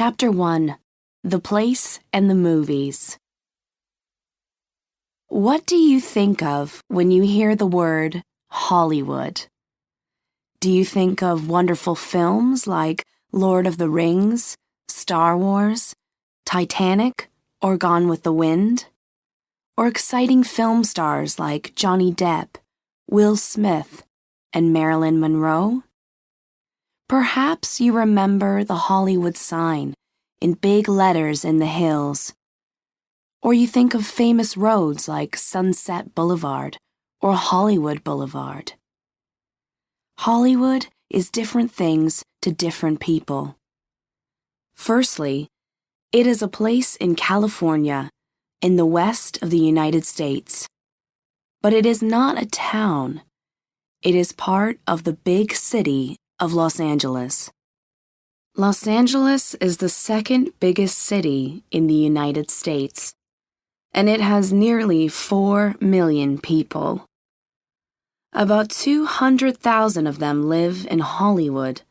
Chapter 1: The Place and the Movies. What do you think of when you hear the word Hollywood? Do you think of wonderful films like Lord of the Rings, Star Wars, Titanic, or Gone with the Wind? Or exciting film stars like Johnny Depp, Will Smith, and Marilyn Monroe? Perhaps you remember the Hollywood sign in big letters in the hills. Or you think of famous roads like Sunset Boulevard or Hollywood Boulevard. Hollywood is different things to different people. Firstly, it is a place in California, in the west of the United States. But it is not a town. It is part of the big city of Los Angeles. Los Angeles is the second biggest city in the United States, and it has nearly 4 million people. About 200,000 of them live in Hollywood,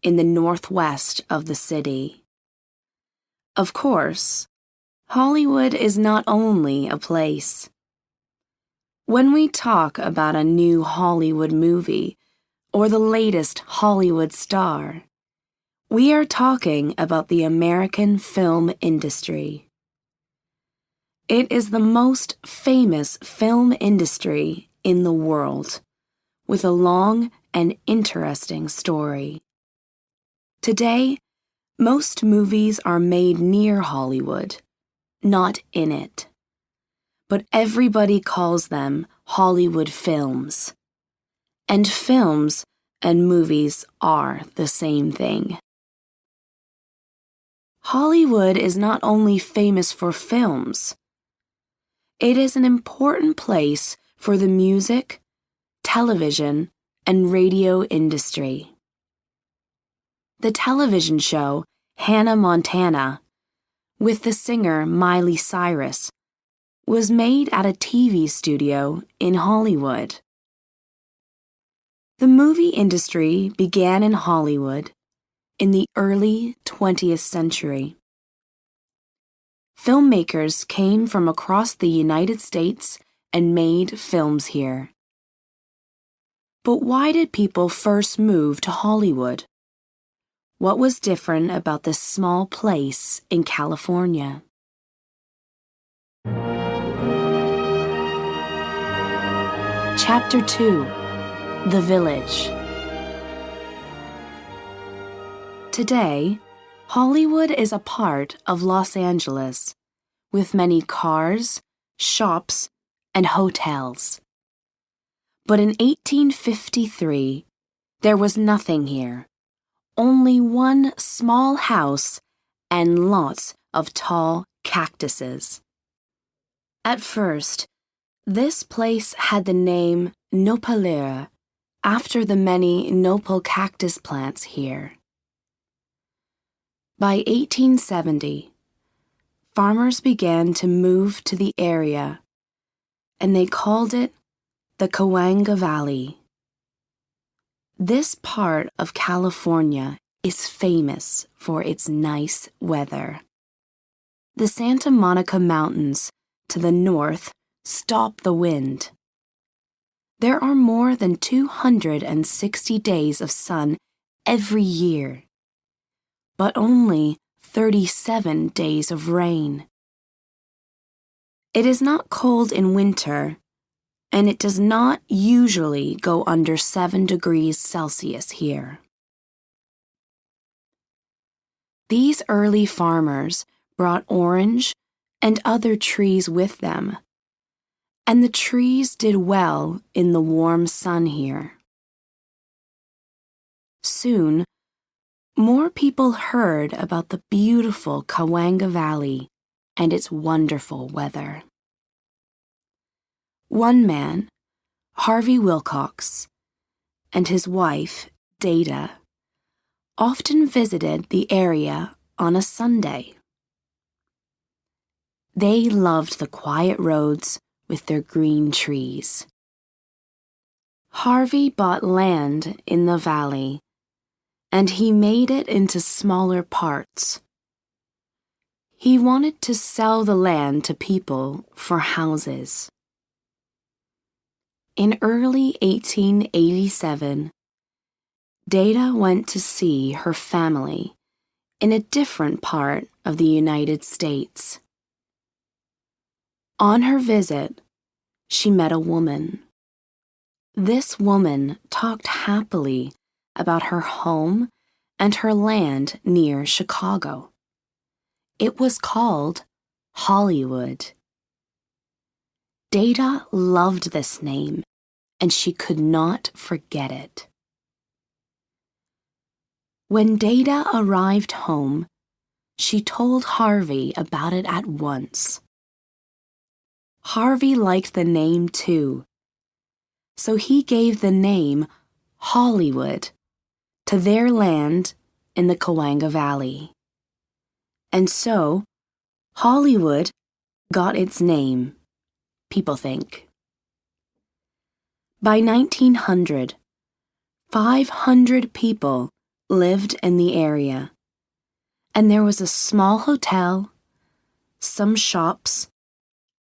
in the northwest of the city. Of course, Hollywood is not only a place. When we talk about a new Hollywood movie or the latest Hollywood star, we are talking about the American film industry. It is the most famous film industry in the world, with a long and interesting story. Today, most movies are made near Hollywood, not in it. But everybody calls them Hollywood films. And films and movies are the same thing. Hollywood is not only famous for films. It is an important place for the music, television, and radio industry. The television show Hannah Montana, with the singer Miley Cyrus, was made at a TV studio in Hollywood. The movie industry began in Hollywood in the early 20th century. Filmmakers came from across the United States and made films here. But why did people first move to Hollywood? What was different about this small place in California? Chapter 2: The Village. Today, Hollywood is a part of Los Angeles, with many cars, shops, and hotels. But in 1853, there was nothing here, only one small house and lots of tall cactuses. At first, this place had the name Nopalera, after the many nopal cactus plants here. By 1870, farmers began to move to the area, and they called it the Cahuenga Valley. This part of California is famous for its nice weather. The Santa Monica Mountains to the north stop the wind. There are more than 260 days of sun every year, but only 37 days of rain. It is not cold in winter, and it does not usually go under 7 degrees Celsius here. These early farmers brought orange and other trees with them, and the trees did well in the warm sun here. Soon, more people heard about the beautiful Cahuenga Valley and its wonderful weather. One man, Harvey Wilcox, and his wife, Data, often visited the area on a Sunday. They loved the quiet roads with their green trees. Harvey bought land in the valley, and he made it into smaller parts, He wanted to sell the land to people for houses. In early 1887, Data went to see her family in a different part of the United States. On her visit, she met a woman. This woman talked happily about her home and her land near Chicago. It was called Hollywood. Data loved this name, and she could not forget it. When Data arrived home, she told Harvey about it at once. Harvey liked the name too, so he gave the name Hollywood to their land in the Cahuenga Valley. And so, Hollywood got its name, people think. By 1900, 500 people lived in the area, and there was a small hotel, some shops,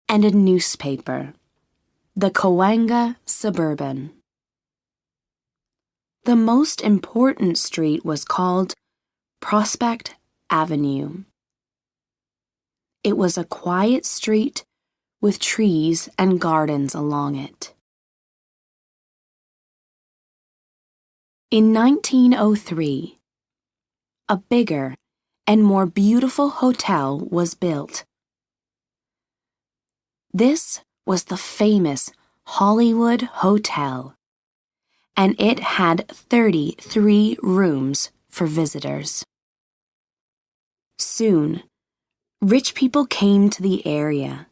and a newspaper, the Cahuenga Suburban. The most important street was called Prospect Avenue. It was a quiet street with trees and gardens along it. In 1903, a bigger and more beautiful hotel was built. This was the famous Hollywood Hotel, and it had 33 rooms for visitors. Soon, rich people came to the area.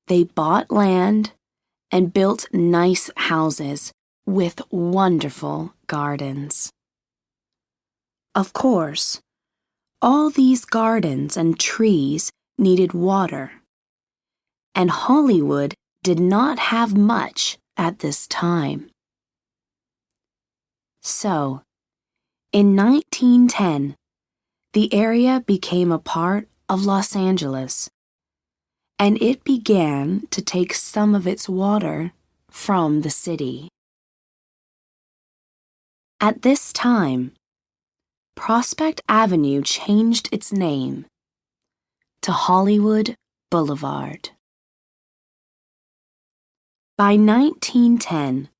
They bought land and built nice houses with wonderful gardens. Of course, all these gardens and trees needed water, and Hollywood did not have much at this time. So, in 1910, the area became a part of Los Angeles, and it began to take some of its water from the city. At this time, Prospect Avenue changed its name to Hollywood Boulevard. By 1910,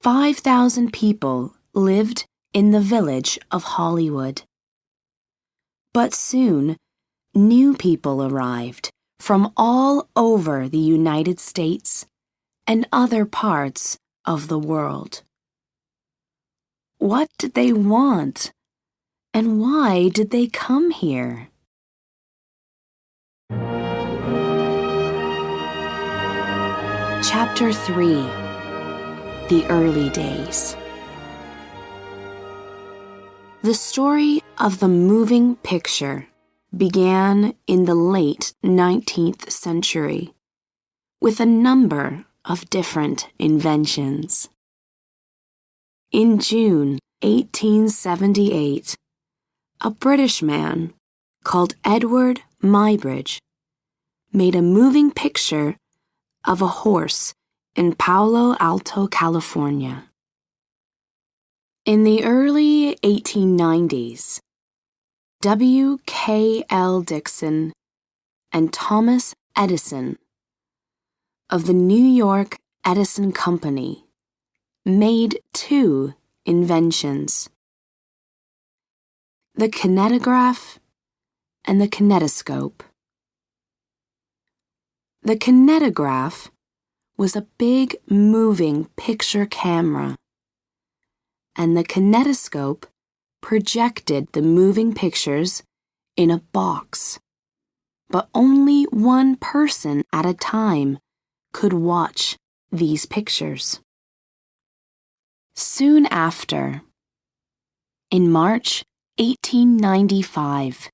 5,000 people lived in the village of Hollywood. But soon, new people arrived from all over the United States and other parts of the world. What did they want? And why did they come here? Chapter 3: The Early Days. The story of the moving picture began in the late 19th century with a number of different inventions. In June 1878, a British man called Edward Muybridge made a moving picture of a horse in Palo Alto, California. In the early 1890s, W.K.L. Dixon and Thomas Edison of the New York Edison Company made two inventions: the kinetograph and the kinetoscope. The kinetograph was a big moving picture camera, and the kinetoscope projected the moving pictures in a box, but only one person at a time could watch these pictures. Soon after, in March 1895,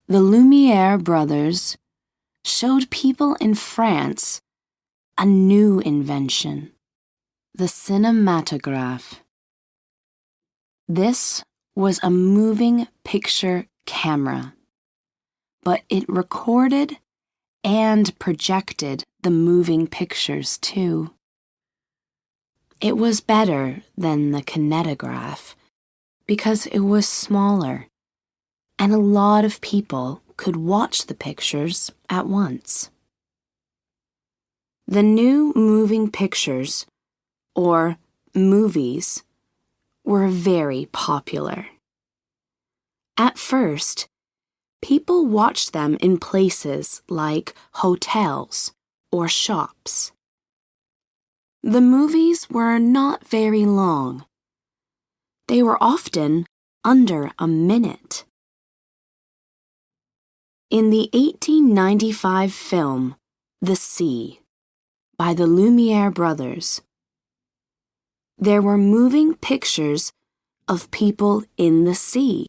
the Lumiere brothers showed people in France a new invention: the cinematograph. This was a moving picture camera but it recorded and projected the moving pictures too. It was better than the kinetograph because it was smaller, and a lot of people could watch the pictures at once. The new moving pictures, or movies, were very popular. At first, people watched them in places like hotels or shops. The movies were not very long. They were often under a minute. In the 1895 film, The Sea, by the Lumiere brothers, there were moving pictures of people in the sea.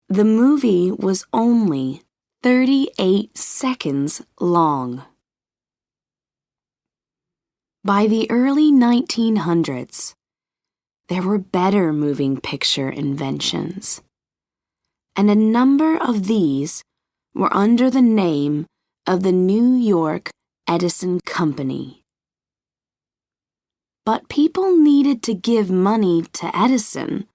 The movie was only 38 seconds long. By the early 1900s, there were better moving picture inventions, and a number of these were under the name of the New York Edison Company. But people needed to give money to Edison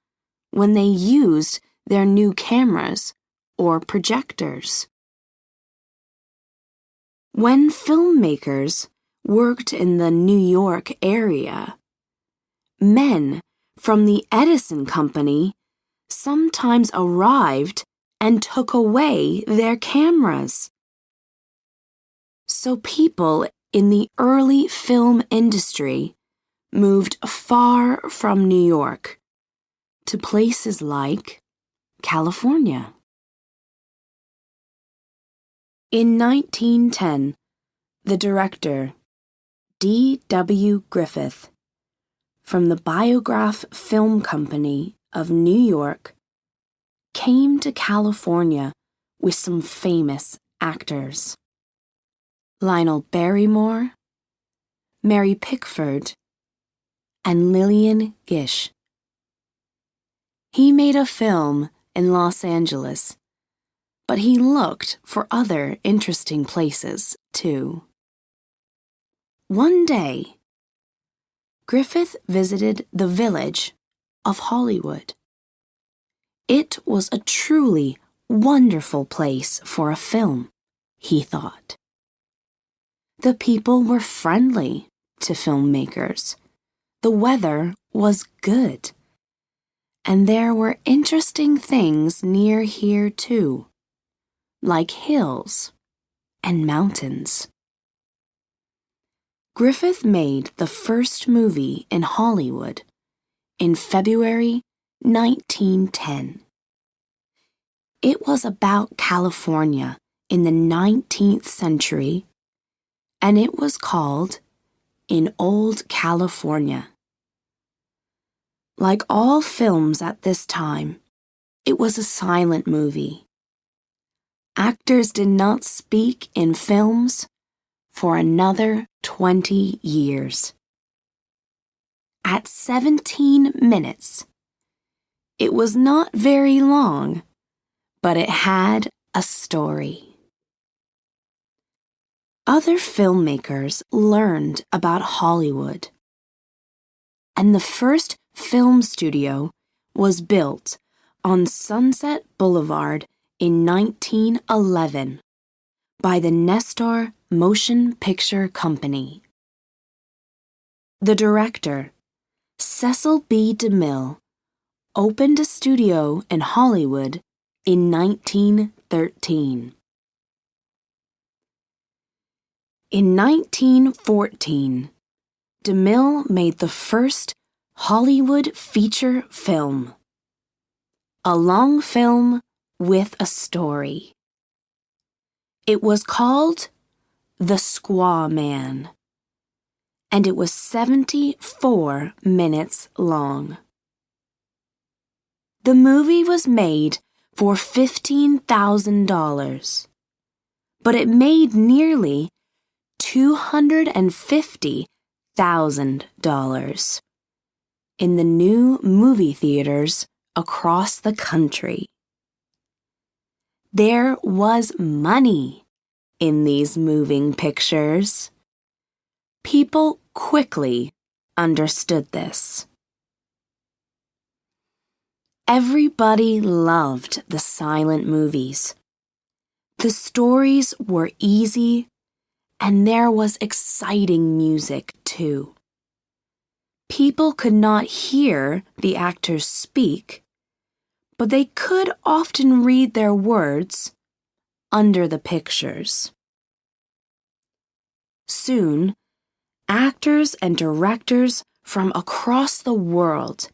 when they used their new cameras or projectors. When filmmakers worked in the New York area, men from the Edison Company sometimes arrived and took away their cameras. So people in the early film industry moved far from New York to places like California. In 1910, the director, D.W. Griffith, from the Biograph Film Company of New York, came to California with some famous actors: Lionel Barrymore, Mary Pickford, and Lillian Gish. He made a film in Los Angeles, but he looked for other interesting places, too. One day, Griffith visited the village of Hollywood. It was a truly wonderful place for a film, he thought. The people were friendly to filmmakers. The weather was good. And there were interesting things near here, too, like hills and mountains. Griffith made the first movie in Hollywood in February 1910. It was about California in the 19th century, and it was called In Old California. Like all films at this time, it was a silent movie. Actors did not speak in films for another 20 years. At 17 minutes, it was not very long, but it had a story. Other filmmakers learned about Hollywood, and the first film studio was built on Sunset Boulevard in 1911 by the Nestor Motion Picture Company. The director, Cecil B. DeMille, opened a studio in Hollywood in 1913. In 1914, DeMille made the first Hollywood feature film, a long film with a story. It was called The Squaw Man, and it was 74 minutes long. The movie was made for $15,000, but it made nearly $250,000 in the new movie theaters across the country. There was money in these moving pictures. People quickly understood this. Everybody loved the silent movies. The stories were easy, and there was exciting music, too. People could not hear the actors speak, but they could often read their words under the pictures. Soon, actors and directors from across the world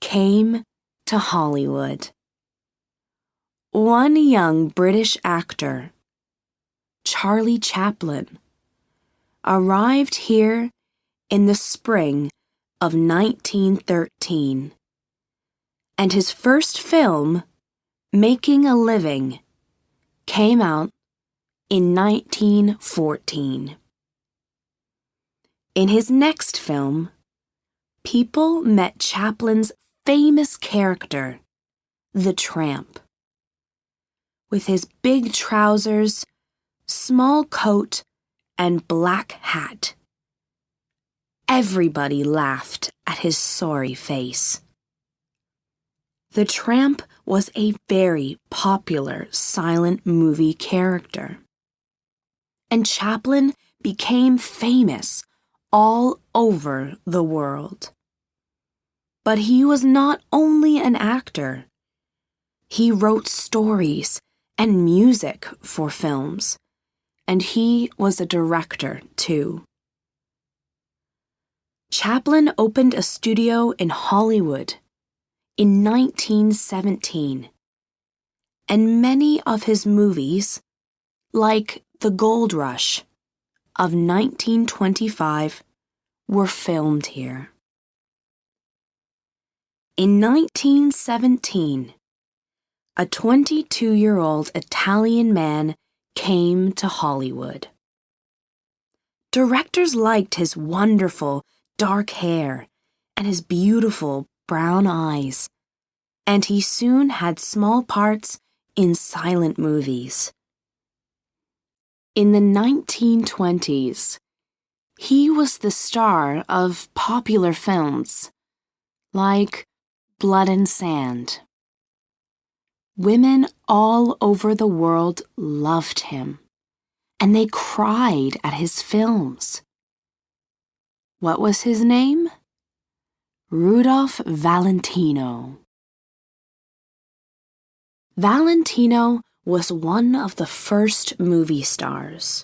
came to Hollywood. One young British actor, Charlie Chaplin, arrived here in the spring of 1913, and his first film, Making a Living, came out in 1914. In his next film, people met Chaplin's famous character, the Tramp. With his big trousers, small coat, and black hat, everybody laughed at his sorry face. The Tramp was a very popular silent movie character, and Chaplin became famous all over the world. But he was not only an actor. He wrote stories and music for films, and he was a director, too. Chaplin opened a studio in Hollywood in 1917, and many of his movies, like The Gold Rush of 1925, were filmed here. In 1917, a 22-year-old Italian man came to Hollywood. Directors liked his wonderful dark hair and his beautiful brown eyes, and he soon had small parts in silent movies. In the 1920s, he was the star of popular films like Blood and Sand. Women all over the world loved him, and they cried at his films. What was his name? Rudolph Valentino. Valentino was one of the first movie stars.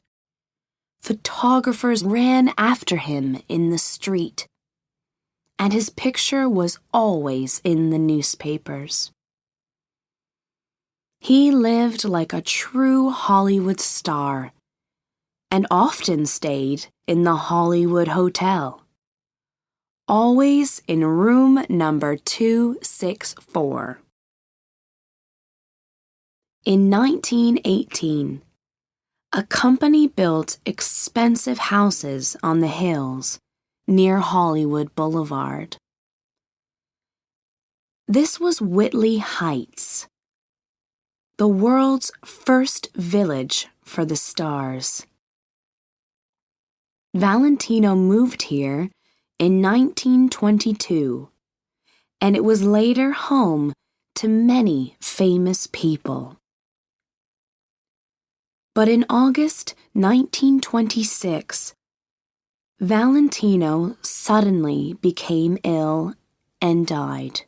Photographers ran after him in the street, and his picture was always in the newspapers. He lived like a true Hollywood star and often stayed in the Hollywood Hotel, always in room number 264. In 1918, a company built expensive houses on the hills near Hollywood Boulevard. This was Whitley Heights, the world's first village for the stars. Valentino moved here in 1922, and it was later home to many famous people. But in August 1926, Valentino suddenly became ill and died.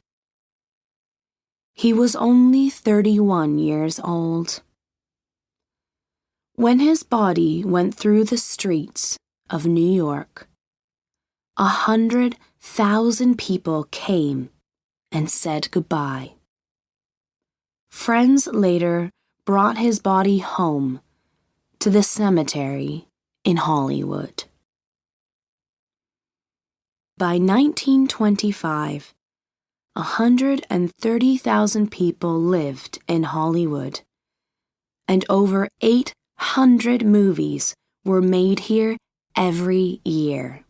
He was only 31 years old. When his body went through the streets of New York, 100,000 people came and said goodbye. Friends later brought his body home to the cemetery in Hollywood. By 1925, 130,000 people lived in Hollywood, and over 800 movies were made here every year.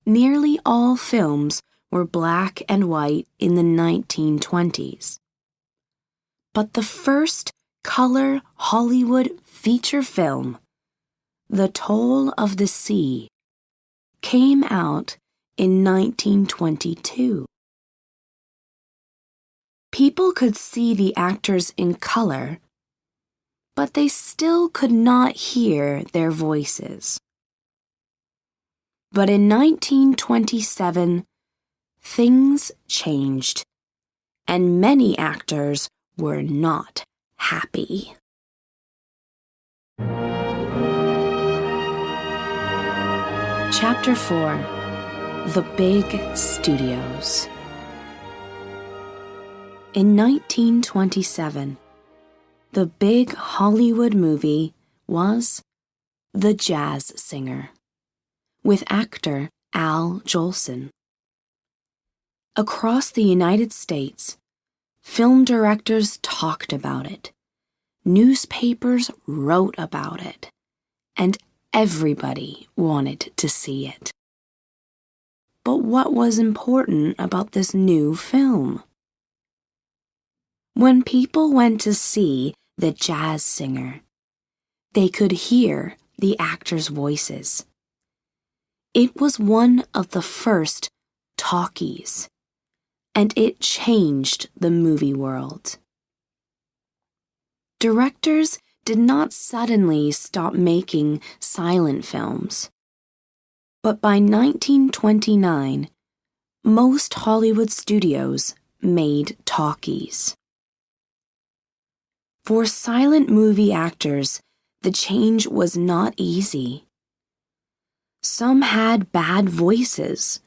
Nearly all films were black and white in the 1920s. But the first color Hollywood feature film, The Toll of the Sea, came out in 1922. People could see the actors in color, but they still could not hear their voices. But in 1927, things changed, and many actors were not happy. Chapter 4: The Big Studios. In 1927, the big Hollywood movie was The Jazz Singer, with actor Al Jolson. Across the United States, film directors talked about it, newspapers wrote about it, and everybody wanted to see it. But what was important about this new film? When people went to see The Jazz Singer, they could hear the actors' voices. It was one of the first talkies, and it changed the movie world. Directors did not suddenly stop making silent films, but by 1929, most Hollywood studios made talkies. For silent movie actors, the change was not easy. Some had bad voices,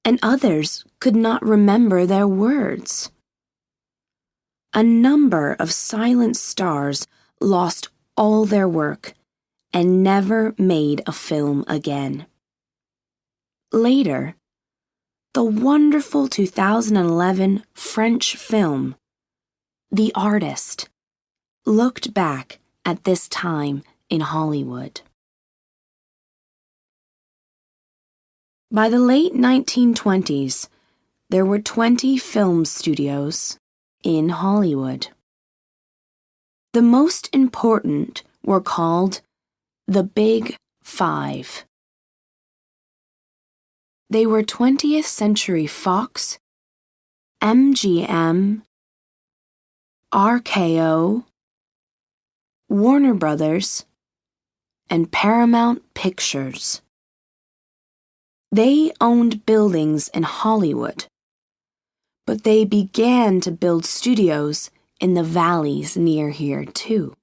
and others could not remember their words. A number of silent stars lost all their work and never made a film again. Later, the wonderful 2011 French film, The Artist, looked back at this time in Hollywood. By the late 1920s, there were 20 film studios in Hollywood. The most important were called the Big Five. They were 20th Century Fox, MGM, RKO, Warner Brothers, and Paramount Pictures. They owned buildings in Hollywood, but they began to build studios in the valleys near here too.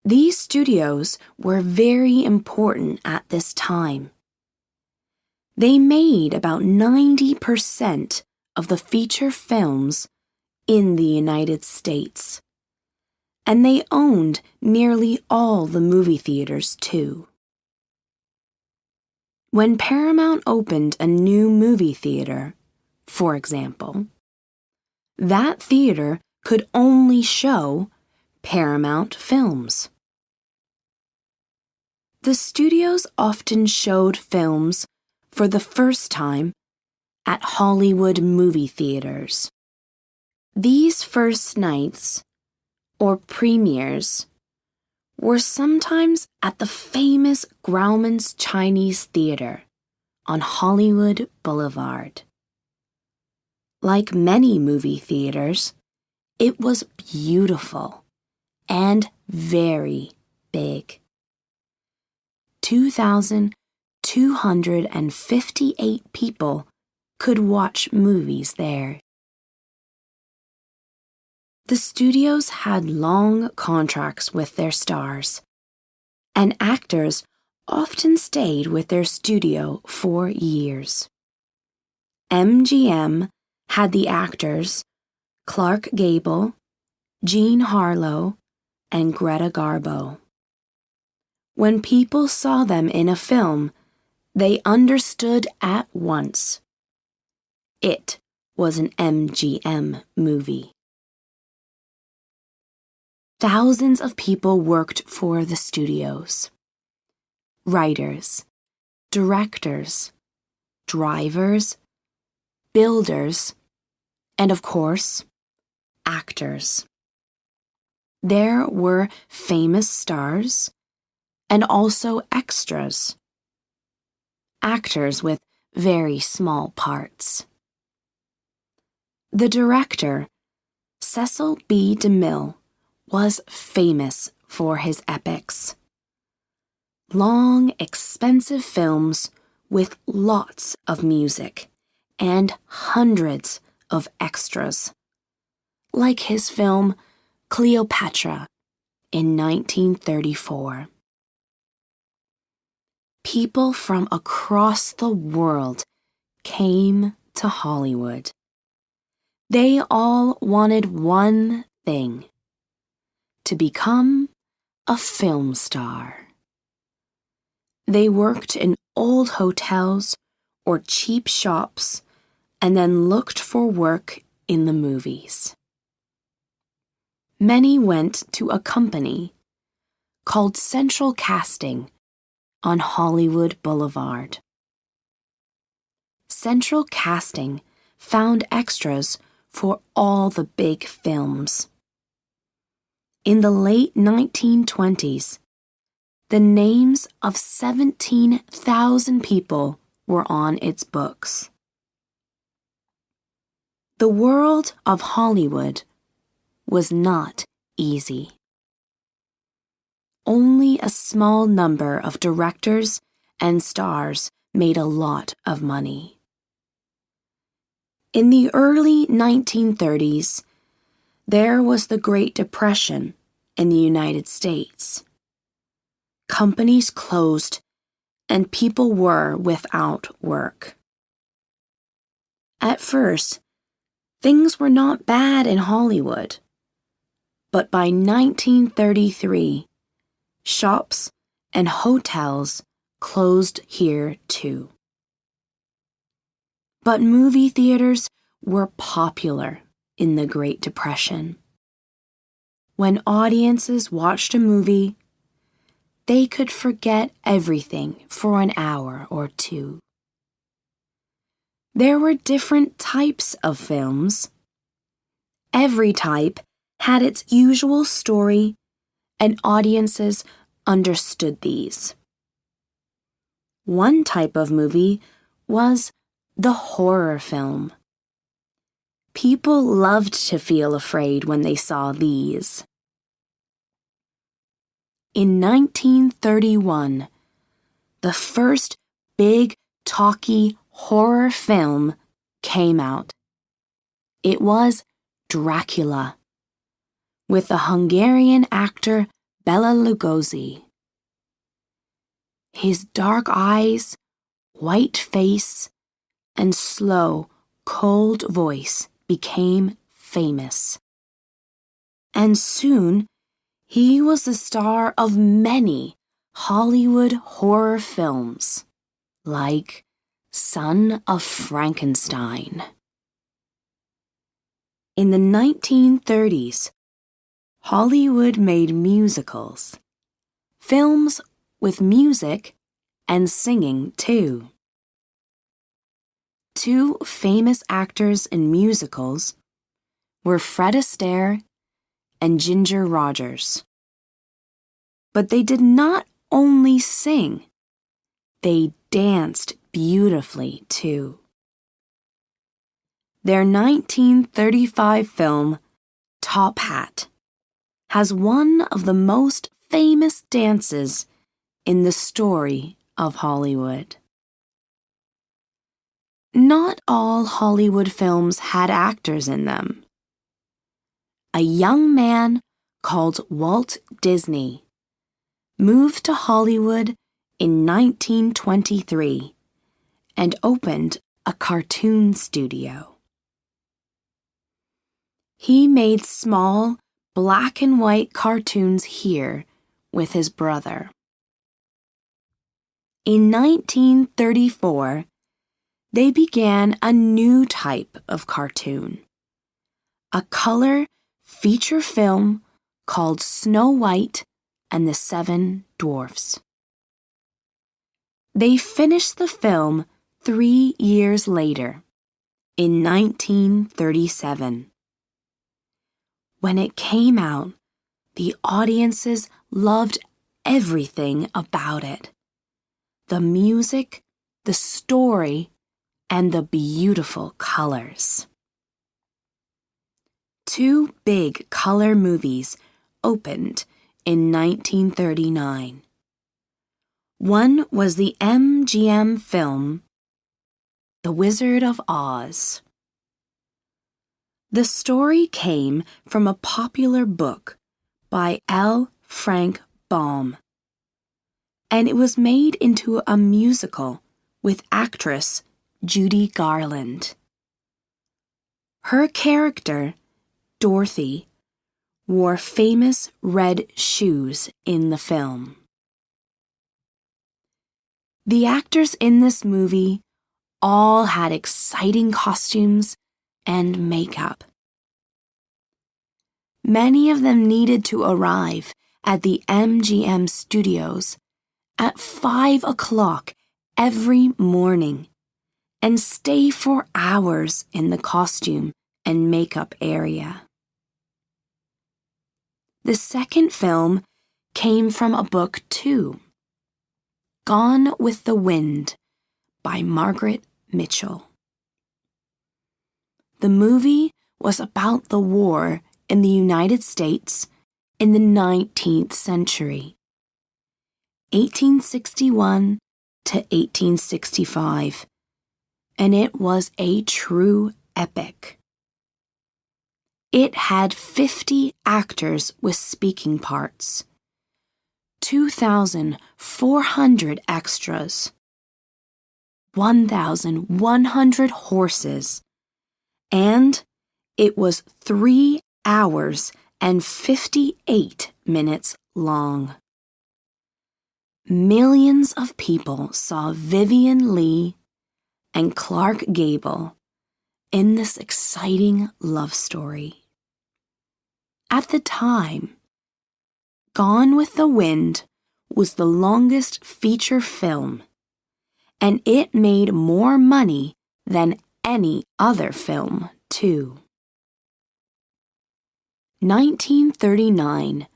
These studios were very important at this time. They made about 90% of the feature films in the United States, and they owned nearly all the movie theaters too. When Paramount opened a new movie theater, for example, that theater could only show Paramount films. The studios often showed films for the first time at Hollywood movie theaters. These first nights, or premieres, were sometimes at the famous Grauman's Chinese Theater on Hollywood Boulevard. Like many movie theaters, it was beautiful and very big. 2,258 people could watch movies there. The studios had long contracts with their stars, and actors often stayed with their studio for years. MGM had the actors Clark Gable, Jean Harlow, and Greta Garbo. When people saw them in a film, they understood at once. It was an MGM movie. Thousands of people worked for the studios. Writers, directors, drivers, builders, and of course, actors. There were famous stars and also extras. Actors with very small parts. The director, Cecil B. DeMille, was famous for his epics. Long, expensive films with lots of music and hundreds of extras, like his film Cleopatra in 1934. People from across the world came to Hollywood. They all wanted one thing: to become a film star. They worked in old hotels or cheap shops and then looked for work in the movies. Many went to a company called Central Casting on Hollywood Boulevard. Central Casting found extras for all the big films. In the late 1920s, the names of 17,000 people were on its books. The world of Hollywood was not easy. Only a small number of directors and stars made a lot of money. In the early 1930s, there was the Great Depression in the United States. Companies closed and people were without work. At first, things were not bad in Hollywood, but by 1933, shops and hotels closed here too. But movie theaters were popular in the Great Depression. When audiences watched a movie, they could forget everything for an hour or two. There were different types of films. Every type had its usual story, and audiences understood these. One type of movie was the horror film. People loved to feel afraid when they saw these. In 1931, the first big, talky horror film came out. It was Dracula, with the Hungarian actor Bela Lugosi. His dark eyes, white face, and slow, cold voice became famous. And soon, he was the star of many Hollywood horror films, like Son of Frankenstein. In the 1930s, Hollywood made musicals, films with music and singing too. Two famous actors in musicals were Fred Astaire and Ginger Rogers. But they did not only sing, they danced beautifully too. Their 1935 film, Top Hat, has one of the most famous dances in the story of Hollywood. Not all Hollywood films had actors in them. A young man called Walt Disney moved to Hollywood in 1923 and opened a cartoon studio. He made small, black and white cartoons here with his brother. In 1934, they began a new type of cartoon, a color feature film called Snow White and the Seven Dwarfs. They finished the film 3 years later, in 1937. When it came out, the audiences loved everything about it. The music, the story, and the beautiful colors. 2 big color movies opened in 1939. One was the MGM film, The Wizard of Oz. The story came from a popular book by L. Frank Baum, and it was made into a musical with actress Judy Garland. Her character, Dorothy, wore famous red shoes in the film. The actors in this movie all had exciting costumes and makeup. Many of them needed to arrive at the MGM studios at 5 o'clock every morning and stay for hours in the costume and makeup area. The second film came from a book too, Gone with the Wind by Margaret Mitchell. The movie was about the war in the United States in the 19th century, 1861 to 1865, and it was a true epic. It had 50 actors with speaking parts, 2,400 extras, 1,100 horses, and it was 3 hours and 58 minutes long. Millions of people saw Vivian Leigh and Clark Gable in this exciting love story. At the time, Gone with the Wind was the longest feature film, and it made more money than any other film, too. 1939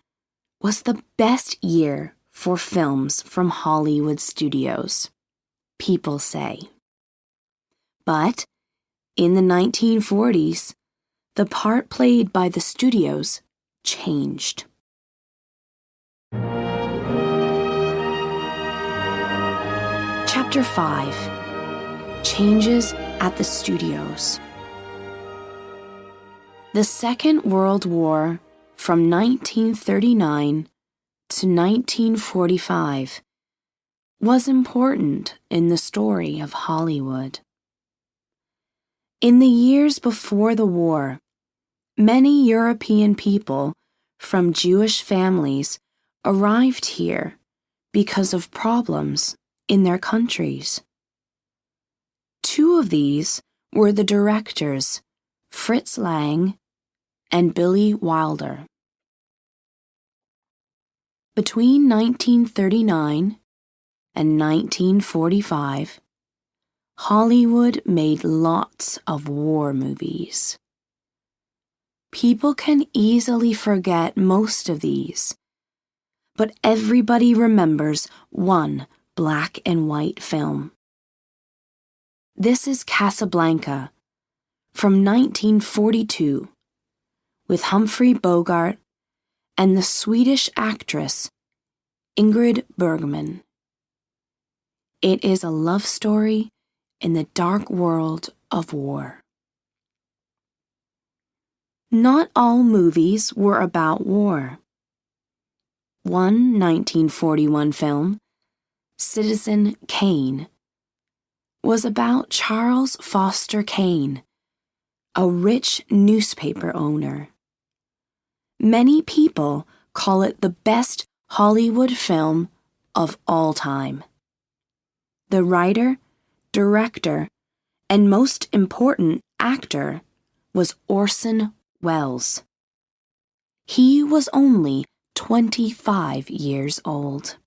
was the best year for films from Hollywood studios, people say. But in the 1940s, the part played by the studios changed. Chapter 5: Changes at the Studios. The Second World War from 1939 to 1945 was important in the story of Hollywood. In the years before the war, many European people from Jewish families arrived here because of problems in their countries. 2 of these were the directors Fritz Lang and Billy Wilder. Between 1939 and 1945, Hollywood made lots of war movies. People can easily forget most of these, but everybody remembers one black and white film. This is Casablanca from 1942 with Humphrey Bogart and the Swedish actress Ingrid Bergman. It is a love story in the dark world of war. Not all movies were about war. One 1941 film, Citizen Kane, was about Charles Foster Kane, a rich newspaper owner. Many people call it the best Hollywood film of all time. The writer, director, and most important actor was Orson Welles. He was only 25 years old.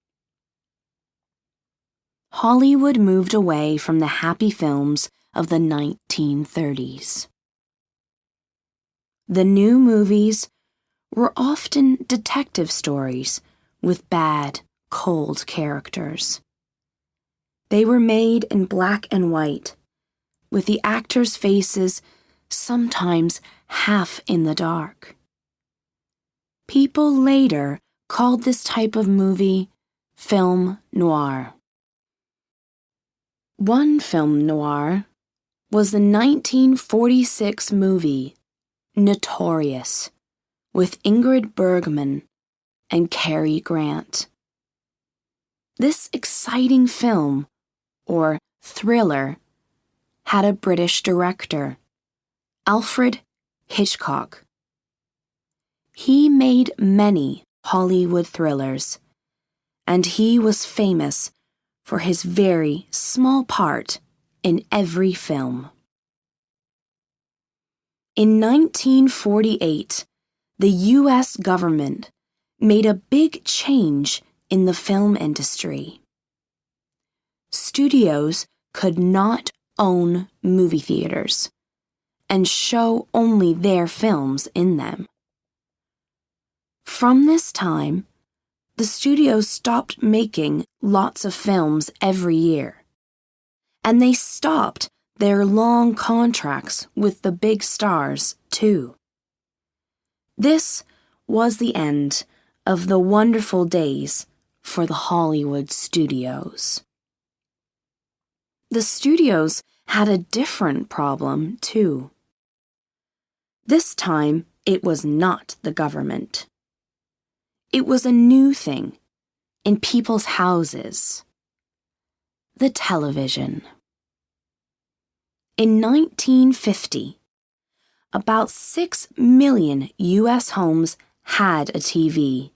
Hollywood moved away from the happy films of the 1930s. The new movies were often detective stories with bad, cold characters. They were made in black and white, with the actors' faces sometimes half in the dark. People later called this type of movie film noir. One film noir was the 1946 movie Notorious with Ingrid Bergman and Cary Grant. This exciting film, or thriller, had a British director, Alfred Hitchcock. He made many Hollywood thrillers, and he was famous for his very small part in every film. In 1948, the U.S. government made a big change in the film industry. Studios could not own movie theaters and show only their films in them. From this time, the studios stopped making lots of films every year, and they stopped their long contracts with the big stars, too. This was the end of the wonderful days for the Hollywood studios. The studios had a different problem, too. This time, it was not the government. It was a new thing in people's houses: the television. In 1950, about 6 million U.S. homes had a TV,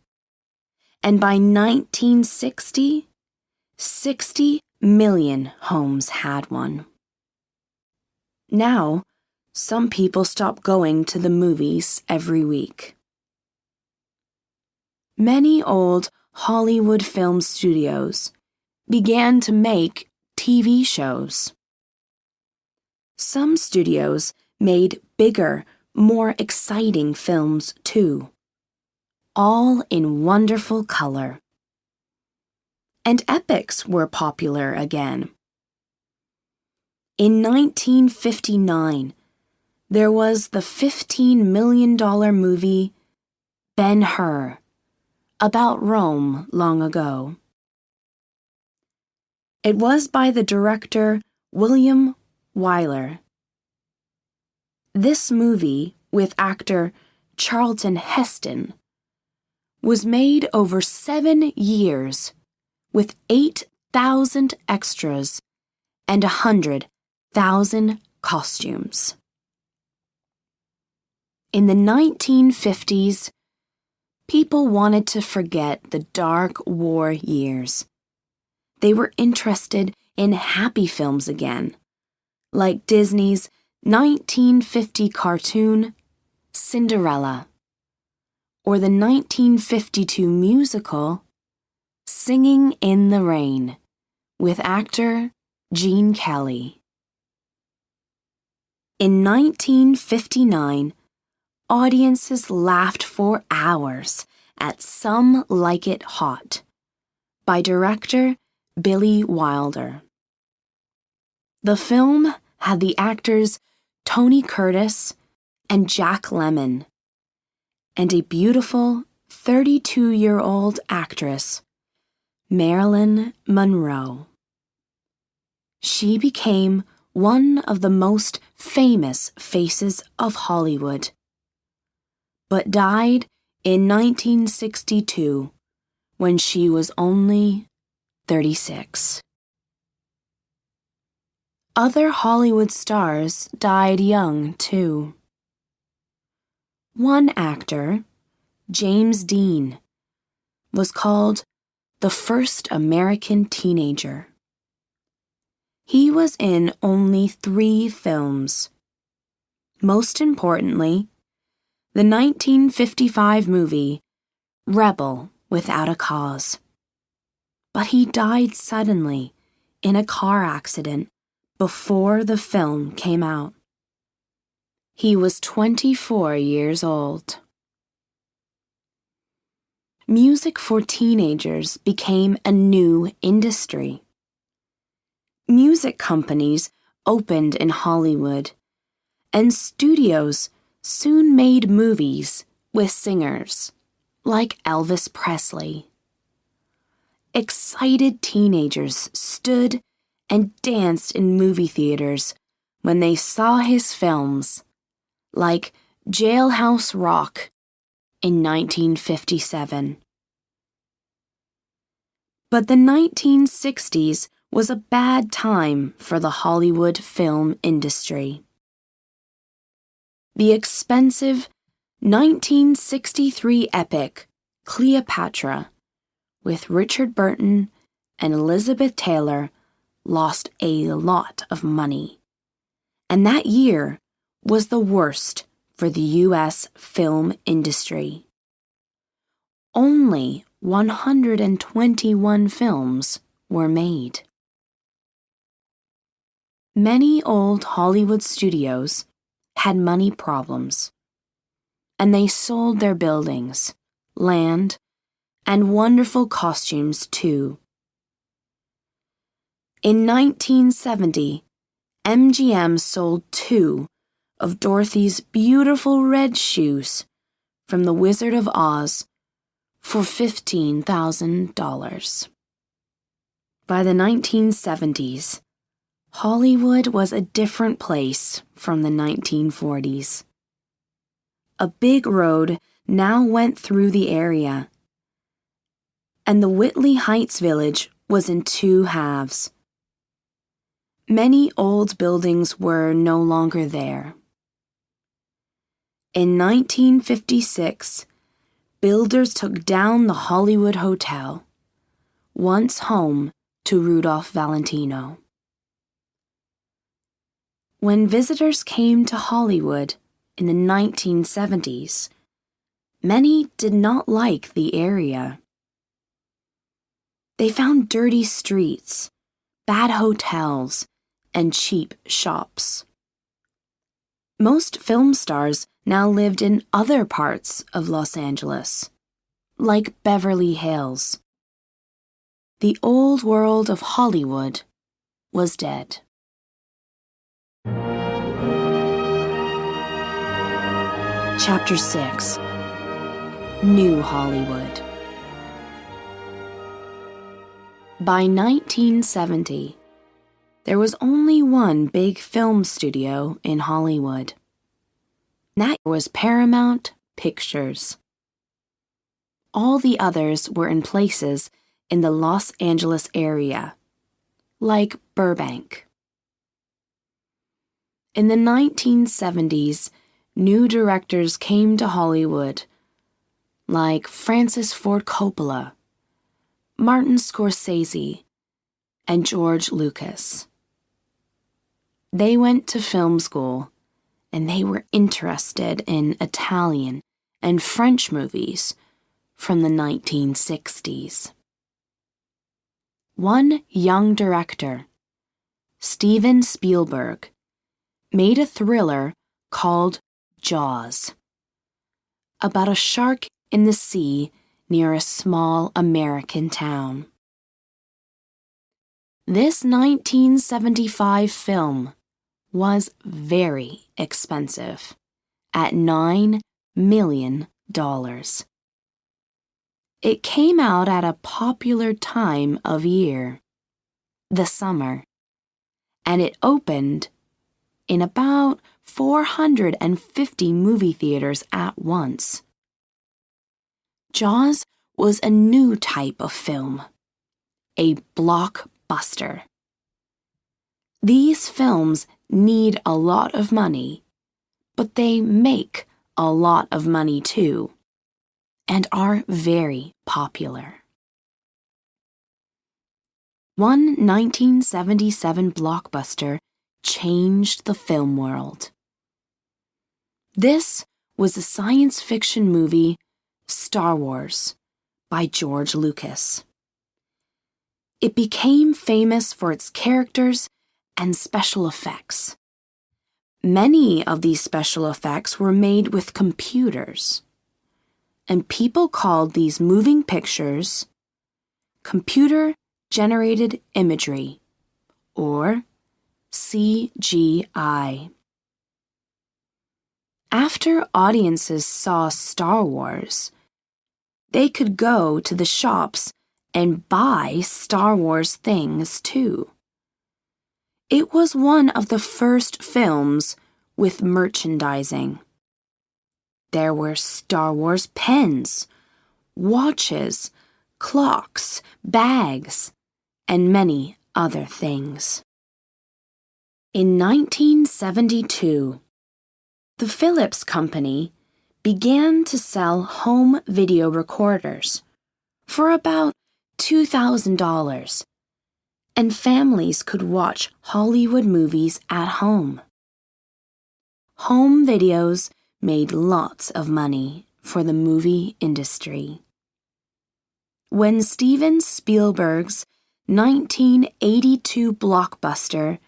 and by 1960, 60 million homes had one. Now, some people stop going to the movies every week. Many old Hollywood film studios began to make TV shows. Some studios made bigger, more exciting films too, all in wonderful color. And epics were popular again. In 1959, there was the $15 million movie Ben-Hur, about Rome long ago. It was by the director William Wyler. This movie, with actor Charlton Heston, was made over 7 years with 8,000 extras and 100,000 costumes. In the 1950s, people wanted to forget the dark war years. They were interested in happy films again, like Disney's 1950 cartoon Cinderella, or the 1952 musical Singing in the Rain with actor Gene Kelly. In 1959, audiences laughed for hours at Some Like It Hot by director Billy Wilder. The film had the actors Tony Curtis and Jack Lemmon, and a beautiful 32-year-old actress, Marilyn Monroe. She became one of the most famous faces of Hollywood, but died in 1962 when she was only 36. Other Hollywood stars died young, too. One actor, James Dean, was called the first American teenager. He was in only 3 films. Most importantly, the 1955 movie Rebel Without a Cause. But he died suddenly in a car accident before the film came out. He was 24 years old. music for teenagers became a new industry. Music companies opened in Hollywood, and studios soon made movies with singers like Elvis Presley. Excited teenagers stood and danced in movie theaters when they saw his films, like Jailhouse Rock in 1957. But the 1960s was a bad time for the Hollywood film industry. The expensive 1963 epic Cleopatra, with Richard Burton and Elizabeth Taylor, lost a lot of money. And that year was the worst for the U.S. film industry. Only 121 films were made. Many old Hollywood studios had money problems, and they sold their buildings, land, and wonderful costumes too. In 1970, MGM sold 2 of Dorothy's beautiful red shoes from The Wizard of Oz for $15,000. By the 1970s, Hollywood was a different place from the 1940s. A big road now went through the area, and the Whitley Heights village was in 2 halves. Many old buildings were no longer there. In 1956, builders took down the Hollywood Hotel, once home to Rudolph Valentino. When visitors came to Hollywood in the 1970s, many did not like the area. They found dirty streets, bad hotels, and cheap shops. Most film stars now lived in other parts of Los Angeles, like Beverly Hills. The old world of Hollywood was dead. Chapter 6: New Hollywood. By 1970, there was only one big film studio in Hollywood. That was Paramount Pictures. All the others were in places in the Los Angeles area, like Burbank. In the 1970s, new directors came to Hollywood, like Francis Ford Coppola, Martin Scorsese, and George Lucas. They went to film school, and they were interested in Italian and French movies from the 1960s. One young director, Steven Spielberg, made a thriller called Jaws, about a shark in the sea near a small American town. This 1975 film was very expensive, at $9 million. It came out at a popular time of year, the summer, and it opened in about 450 movie theaters at once. Jaws was a new type of film, a blockbuster. These films need a lot of money, but they make a lot of money too, and are very popular. One 1977 blockbuster changed the film world. This was the science fiction movie Star Wars by George Lucas. It became famous for its characters and special effects. Many of these special effects were made with computers. and people called these moving pictures computer-generated imagery, or CGI. After audiences saw Star Wars, they could go to the shops and buy Star Wars things too. It was one of the first films with merchandising. There were Star Wars pens, watches, clocks, bags, and many other things. In 1972, the Philips Company began to sell home video recorders for about $2,000, and families could watch Hollywood movies at home. Home videos made lots of money for the movie industry. When Steven Spielberg's 1982 blockbuster,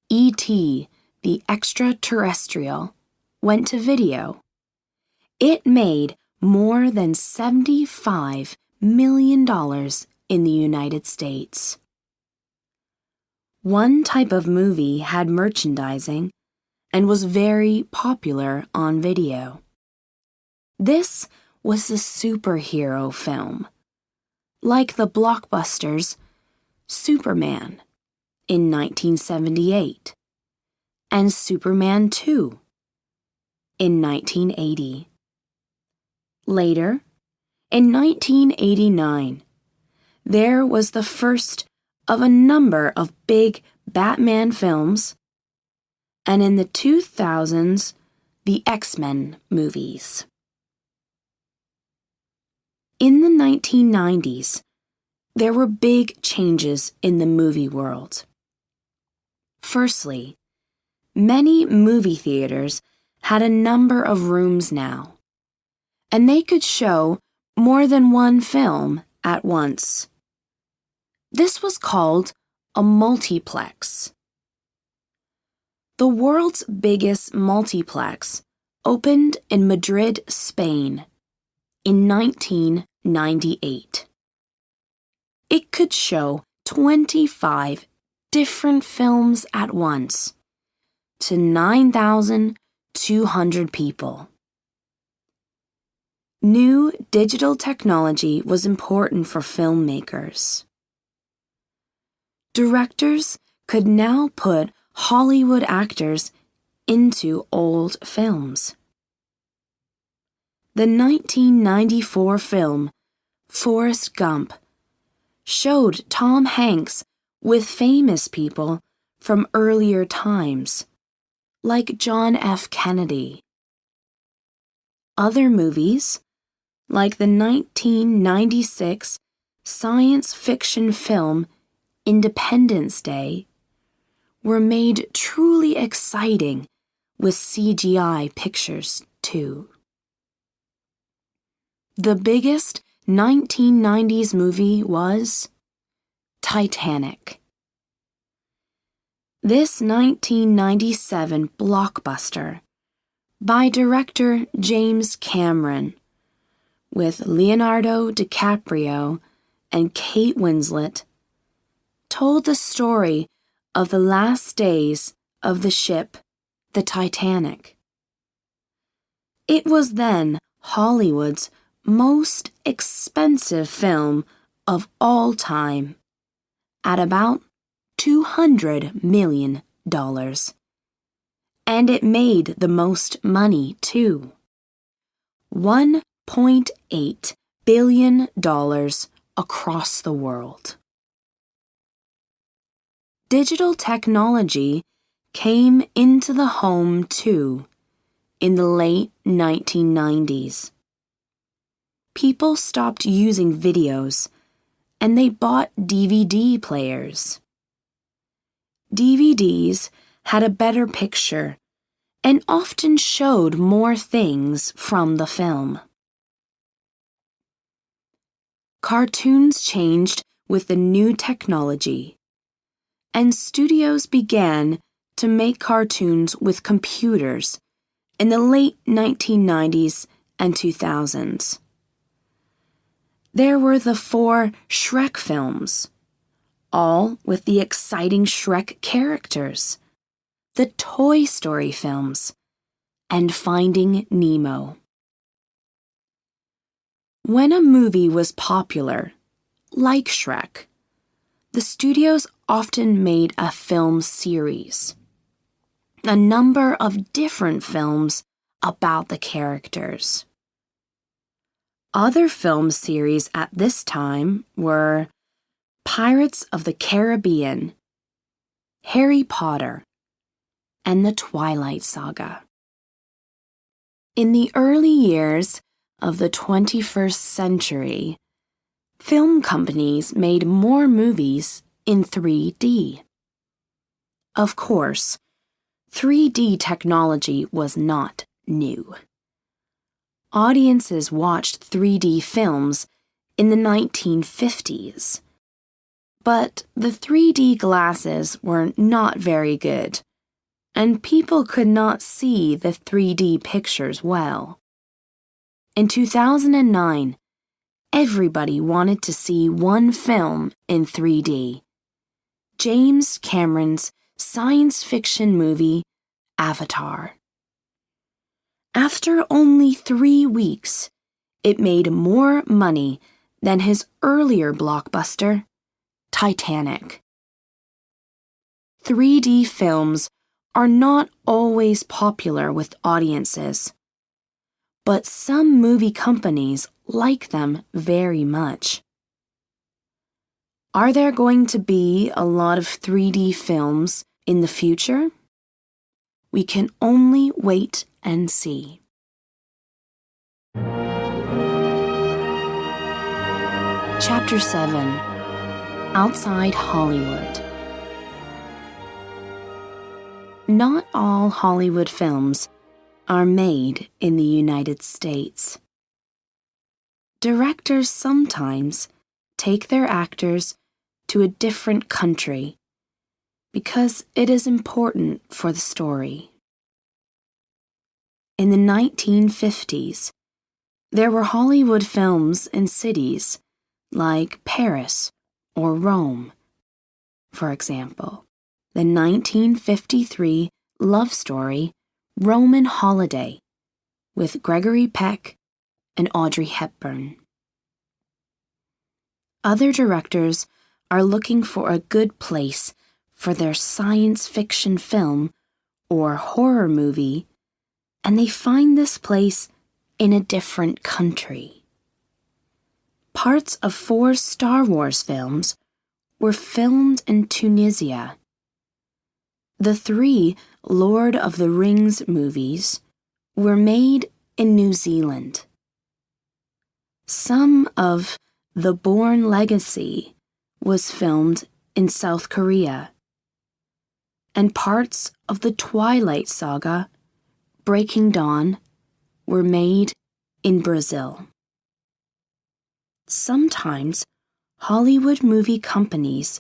E.T. the Extraterrestrial, went to video, it made more than $75 million in the United States. One type of movie had merchandising and was very popular on video. This was the superhero film, like the blockbusters Superman in 1978 and Superman 2 in 1980. Later, in 1989, there was the first of a number of big Batman films, and in the 2000s, the X-Men movies. In the 1990s, there were big changes in the movie world. Firstly, many movie theaters had a number of rooms now, and they could show more than one film at once. This was called a multiplex. The world's biggest multiplex opened in Madrid, Spain, in 1998. It could show 25 different films at once to 9,200 people. New digital technology was important for filmmakers. Directors could now put Hollywood actors into old films. The 1994 film Forrest Gump showed Tom Hanks with famous people from earlier times, like John F. Kennedy. Other movies, like the 1996 science fiction film Independence Day, were made truly exciting with CGI pictures, too. The biggest 1990s movie was Titanic. This 1997 blockbuster by director James Cameron, with Leonardo DiCaprio and Kate Winslet, told the story of the last days of the ship, the Titanic. It was then Hollywood's most expensive film of all time, at about $200 million. And it made the most money, too. $1.8 billion across the world. Digital technology came into the home, too, in the late 1990s. People stopped using videos, and they bought DVD players. DVDs had a better picture and often showed more things from the film. Cartoons changed with the new technology, and studios began to make cartoons with computers in the late 1990s and 2000s. There were the 4 Shrek films, all with the exciting Shrek characters, the Toy Story films, and Finding Nemo. When a movie was popular, like Shrek, the studios often made a film series, a number of different films about the characters. Other film series at this time were Pirates of the Caribbean, Harry Potter, and the Twilight Saga. In the early years of the 21st century, film companies made more movies in 3D. Of course, 3D technology was not new. Audiences watched 3D films in the 1950s, but the 3D glasses were not very good, and people could not see the 3D pictures well. In 2009, everybody wanted to see one film in 3D. James Cameron's science fiction movie, Avatar. After only 3 weeks, it made more money than his earlier blockbuster, Titanic. 3D films are not always popular with audiences, but some movie companies like them very much. Are there going to be a lot of 3D films in the future? We can only wait and see. Chapter 7: Outside Hollywood. Not all Hollywood films are made in the United States. Directors sometimes take their actors to a different country because it is important for the story. In the 1950s, there were Hollywood films in cities like Paris or Rome. For example, the 1953 love story Roman Holiday with Gregory Peck and Audrey Hepburn. Other directors are looking for a good place for their science fiction film or horror movie, and they find this place in a different country. Parts of 4 Star Wars films were filmed in Tunisia. The 3 Lord of the Rings movies were made in New Zealand. Some of The Bourne Legacy was filmed in South Korea, and parts of the Twilight Saga, Breaking Dawn, were made in Brazil. Sometimes Hollywood movie companies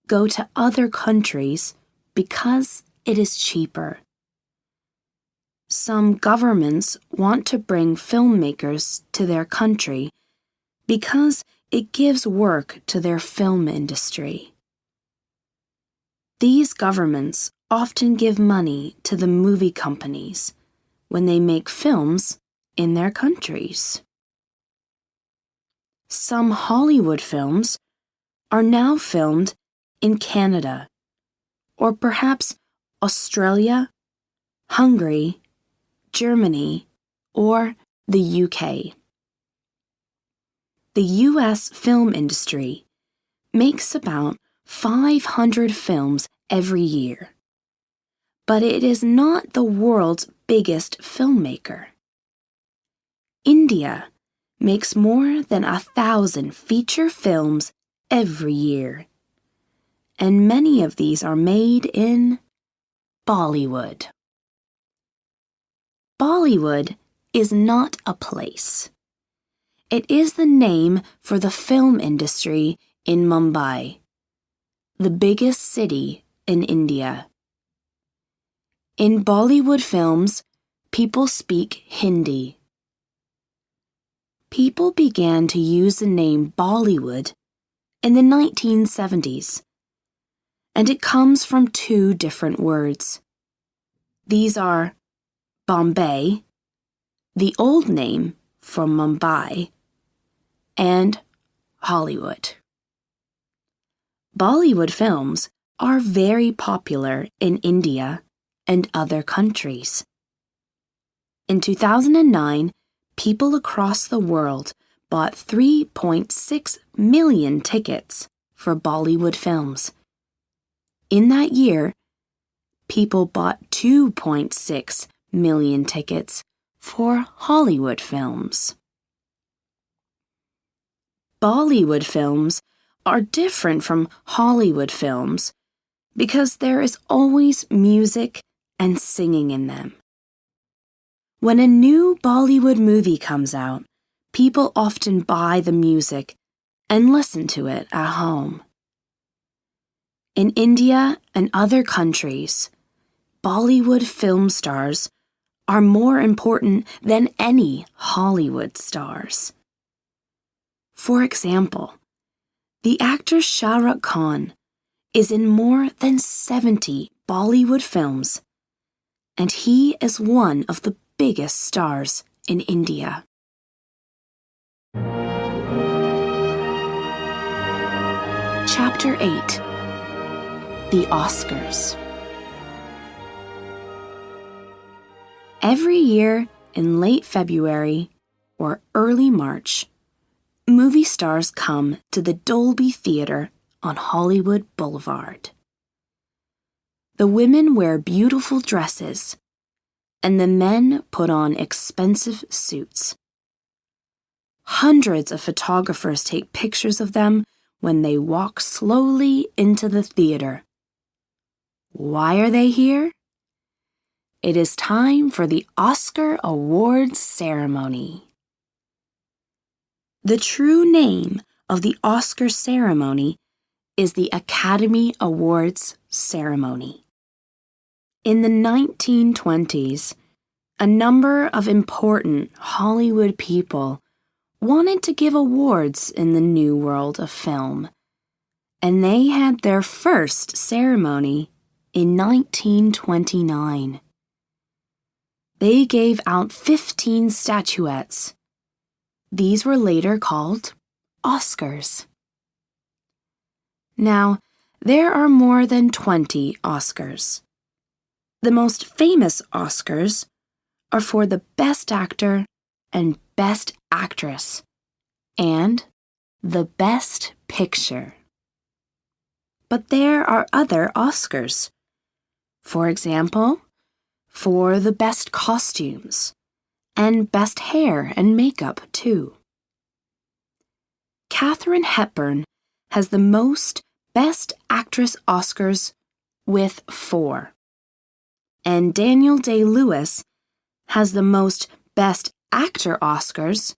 go to other countries because it is cheaper. Some governments want to bring filmmakers to their country because it gives work to their film industry. These governments often give money to the movie companies when they make films in their countries. Some Hollywood films are now filmed in Canada, or perhaps Australia, Hungary, Germany, or the UK. The US film industry makes about 500 films every year, but it is not the world's biggest filmmaker. India makes more than 1,000 feature films every year, and many of these are made in Bollywood. Bollywood is not a place. It is the name for the film industry in Mumbai, the biggest city in India. In Bollywood films, people speak Hindi. People began to use the name Bollywood in the 1970s, and it comes from two different words. These are Bombay, the old name for Mumbai, and Hollywood. Bollywood films are very popular in India and other countries. In 2009, people across the world bought 3.6 million tickets for Bollywood films. In that year, people bought 2.6 million tickets for Hollywood films. Bollywood films are different from Hollywood films because there is always music and singing in them. When a new Bollywood movie comes out, people often buy the music and listen to it at home. In India and other countries, Bollywood film stars are more important than any Hollywood stars. For example, the actor Shah Rukh Khan is in more than 70 Bollywood films, and he is one of the biggest stars in India. Chapter 8: The Oscars. Every year in late February or early March, movie stars come to the Dolby Theatre on Hollywood Boulevard. The women wear beautiful dresses, and the men put on expensive suits. Hundreds of photographers take pictures of them when they walk slowly into the theater. Why are they here? It is time for the Oscar Awards ceremony. The true name of the Oscar ceremony is the Academy Awards ceremony. In the 1920s, a number of important Hollywood people wanted to give awards in the new world of film, and they had their first ceremony in 1929. They gave out 15 statuettes. These were later called Oscars. Now, there are more than 20 Oscars. The most famous Oscars are for the Best Actor and Best Actress, and the Best Picture. But there are other Oscars. For example, for the Best Costumes, and Best Hair and Makeup, too. Katharine Hepburn has the most Best Actress Oscars with 4. And Daniel Day-Lewis has the most Best Actor Oscars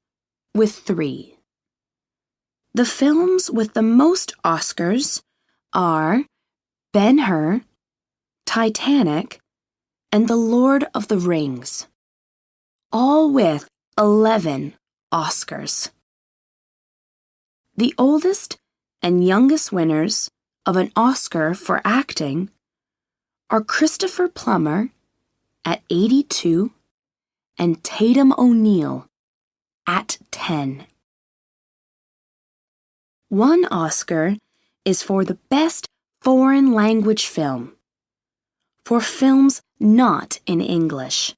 with 3. The films with the most Oscars are Ben-Hur, Titanic, and The Lord of the Rings, all with 11 Oscars. The oldest and youngest winners of an Oscar for acting are Christopher Plummer at 82 and Tatum O'Neal at 10. One Oscar is for the Best Foreign Language Film, for films not in English.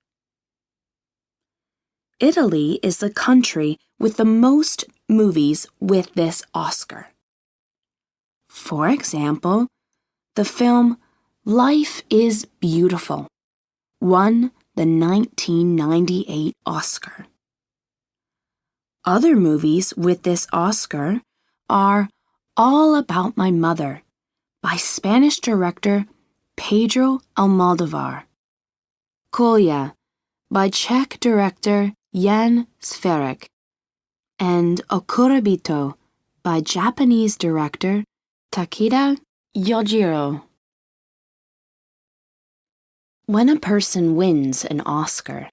Italy is the country with the most movies with this Oscar. For example, the film Life is Beautiful won the 1998 Oscar. Other movies with this Oscar are All About My Mother by Spanish director Pedro Almodóvar, Kolya by Czech director Jan Sverek, and Okurabito by Japanese director Takeda Yojiro. When a person wins an Oscar,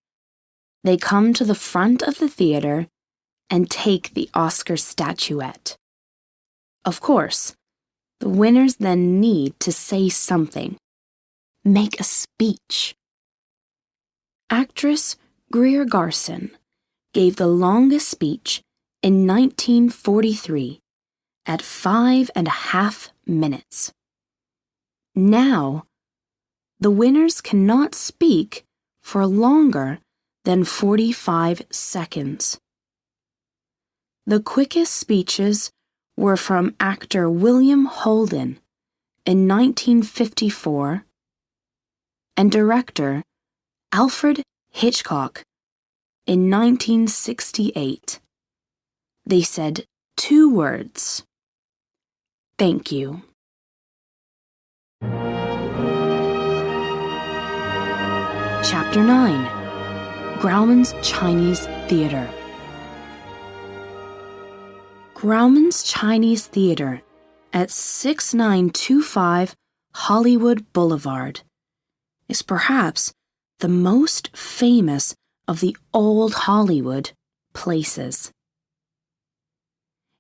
they come to the front of the theater and take the Oscar statuette. Of course, the winners then need to say something, make a speech. Actress Greer Garson gave the longest speech in 1943 at 5.5 minutes. Now, the winners cannot speak for longer than 45 seconds. The quickest speeches were from actor William Holden in 1954 and director Alfred Hitchcock in 1968. They said 2 words. Thank you. Chapter 9. Grauman's Chinese Theater. Grauman's Chinese Theater at 6925 Hollywood Boulevard is perhaps the most famous of the old Hollywood places.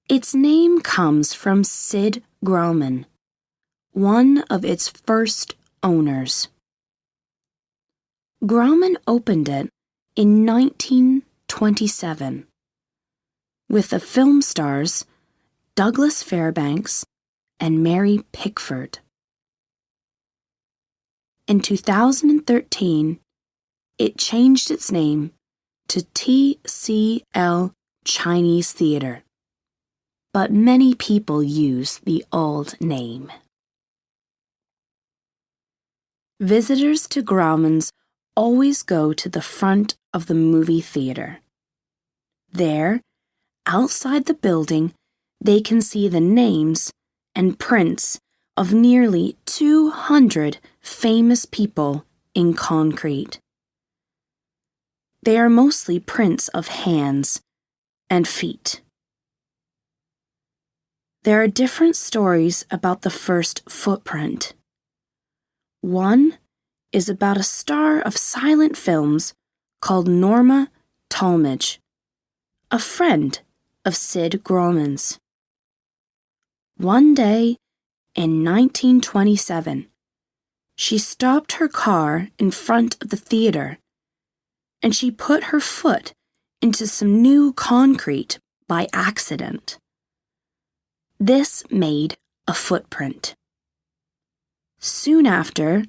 Its name comes from Sid Grauman, one of its first owners. Grauman opened it in 1927 with the film stars Douglas Fairbanks and Mary Pickford. In 2013, it changed its name to TCL Chinese Theater, but many people use the old name. Visitors to Grauman's always go to the front of the movie theater. There, outside the building, they can see the names and prints of nearly 200 famous people in concrete. They are mostly prints of hands and feet. There are different stories about the first footprint. One is about a star of silent films called Norma Talmadge, a friend of Sid Grauman's. One day in 1927, she stopped her car in front of the theater and she put her foot into some new concrete by accident. This made a footprint. Soon after,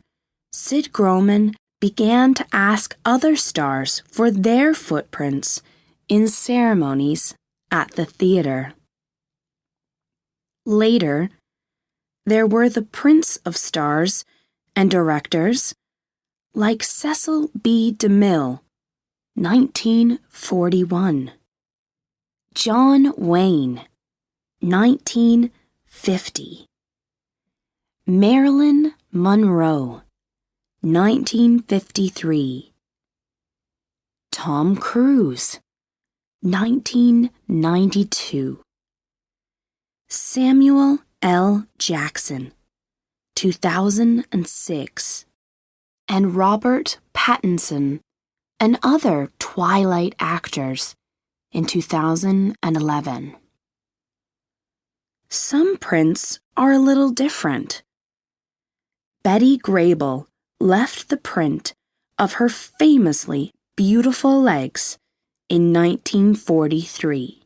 Sid Grauman began to ask other stars for their footprints in ceremonies at the theater. Later, there were the prints of stars and directors like Cecil B. DeMille, 1941, John Wayne, 1950, Marilyn Monroe, 1953, Tom Cruise, 1992, Samuel L. Jackson, 2006, and Robert Pattinson and other Twilight actors in 2011. Some prints are a little different. Betty Grable left the print of her famously beautiful legs in 1943,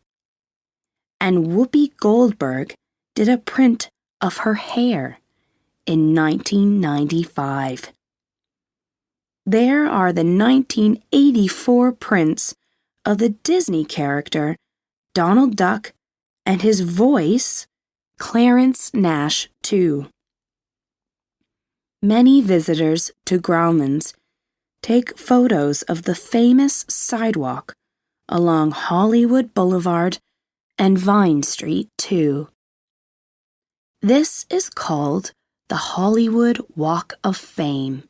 and Whoopi Goldberg did a print of her hair in 1995. There are the 1984 prints of the Disney character Donald Duck and his voice, Clarence Nash, too. Many visitors to Grauman's take photos of the famous sidewalk along Hollywood Boulevard and Vine Street, too. This is called the Hollywood Walk of Fame.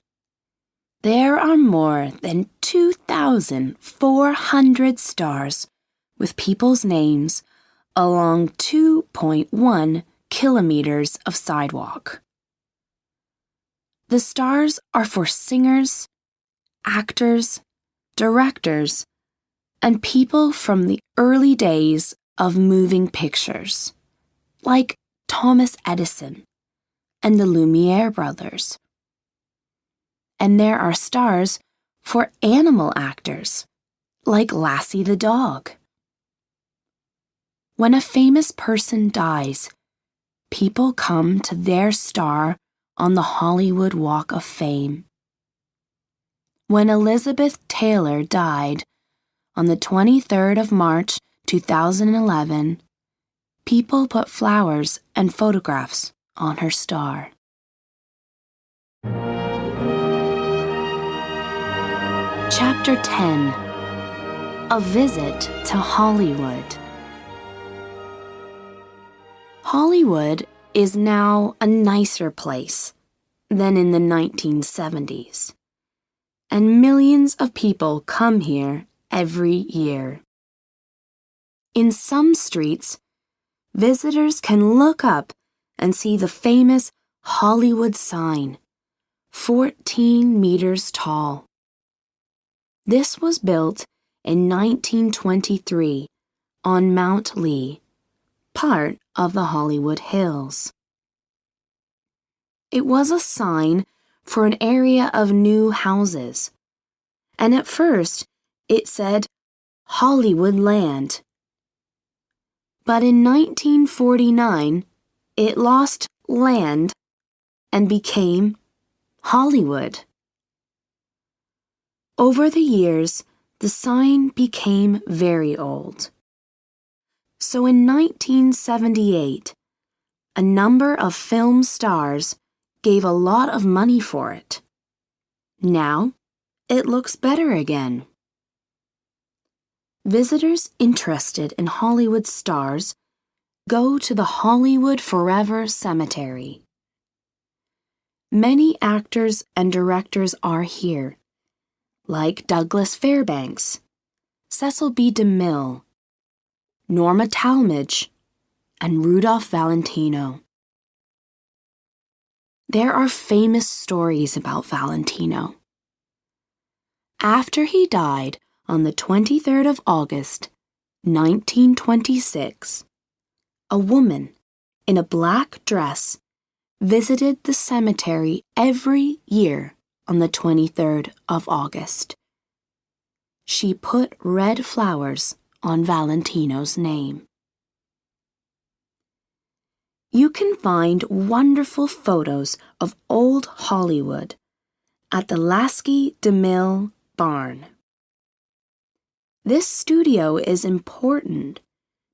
There are more than 2,400 stars with people's names along 2.1 kilometers of sidewalk. The stars are for singers, actors, directors, and people from the early days of moving pictures, like Thomas Edison and the Lumiere brothers. And there are stars for animal actors, like Lassie the dog. When a famous person dies, people come to their star on the Hollywood Walk of Fame. When Elizabeth Taylor died on the 23rd of March, 2011, people put flowers and photographs on her star. Chapter 10: A Visit to Hollywood. Hollywood is now a nicer place than in the 1970s, and millions of people come here every year. In some streets, visitors can look up and see the famous Hollywood sign, 14 meters tall. This was built in 1923 on Mount Lee, part of the Hollywood Hills. It was a sign for an area of new houses, and at first it said Hollywood Land. But in 1949, it lost land and became Hollywood. Over the years, the sign became very old. So in 1978, a number of film stars gave a lot of money for it. Now, it looks better again. Visitors interested in Hollywood stars go to the Hollywood Forever Cemetery. Many actors and directors are here, like Douglas Fairbanks, Cecil B. DeMille, Norma Talmadge, and Rudolph Valentino. There are famous stories about Valentino. After he died on the 23rd of August, 1926, a woman in a black dress visited the cemetery every year on the 23rd of August. She put red flowers on Valentino's name. You can find wonderful photos of old Hollywood at the Lasky DeMille barn. This studio is important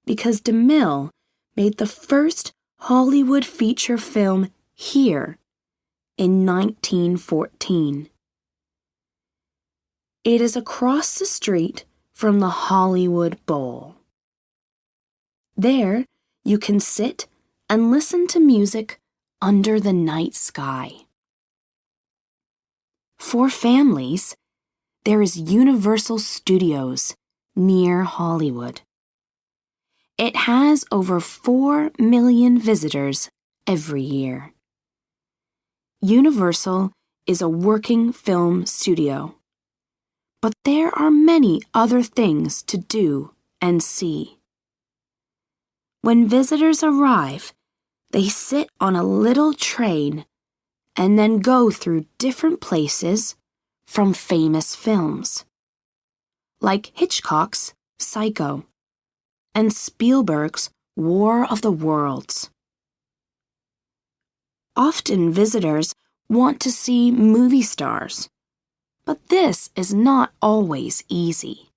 because DeMille made the first Hollywood feature film here in 1914. It is across the street from the Hollywood Bowl. There, you can sit and listen to music under the night sky. For families, there is Universal Studios near Hollywood. It has over 4 million visitors every year. Universal is a working film studio, but there are many other things to do and see. When visitors arrive, they sit on a little train and then go through different places from famous films, like Hitchcock's Psycho and Spielberg's War of the Worlds. Often visitors want to see movie stars, but this is not always easy.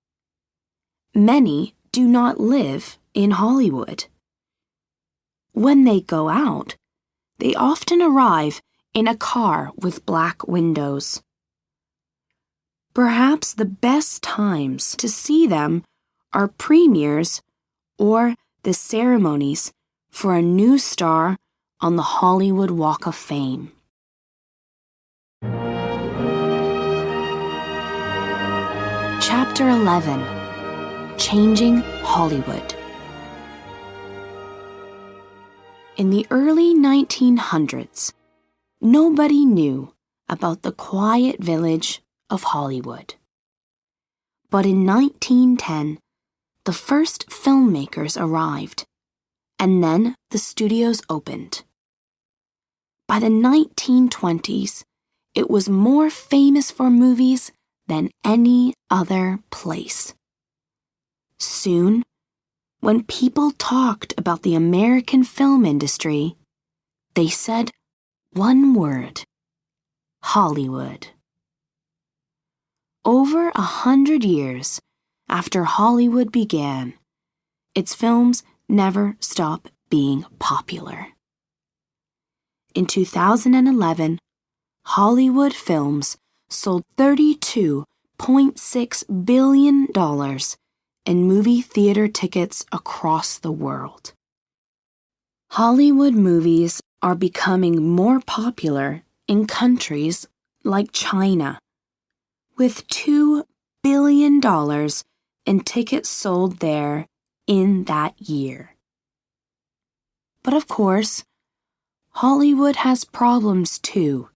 Many do not live in Hollywood. When they go out, they often arrive in a car with black windows. Perhaps the best times to see them are premieres or the ceremonies for a new star on the Hollywood Walk of Fame. Chapter 11: Changing Hollywood. In the early 1900s, nobody knew about the quiet village of Hollywood. But in 1910, the first filmmakers arrived, and then the studios opened. By the 1920s, it was more famous for movies than any other place. Soon, when people talked about the American film industry, they said one word: Hollywood. Over 100 years after Hollywood began, its films never stop being popular. In 2011, Hollywood films sold $32.6 billion in movie theater tickets across the world. Hollywood movies are becoming more popular in countries like China, with $2 billion in tickets sold there in that year. But of course, Hollywood has problems too.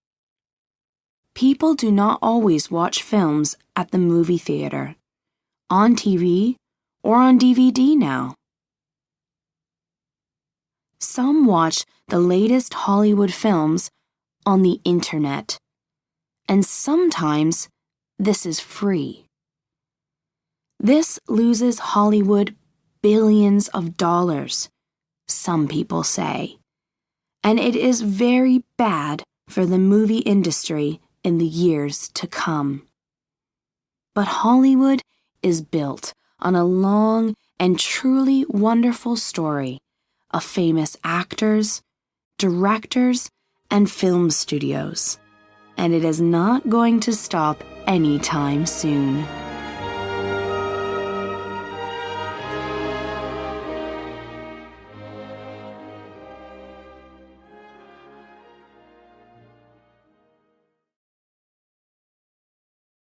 People do not always watch films at the movie theater, on TV, or on DVD now. Some watch the latest Hollywood films on the internet, and sometimes this is free. This loses Hollywood billions of dollars, some people say, and it is very bad for the movie industry in the years to come. But Hollywood is built on a long and truly wonderful story of famous actors, directors, and film studios, and it is not going to stop anytime soon.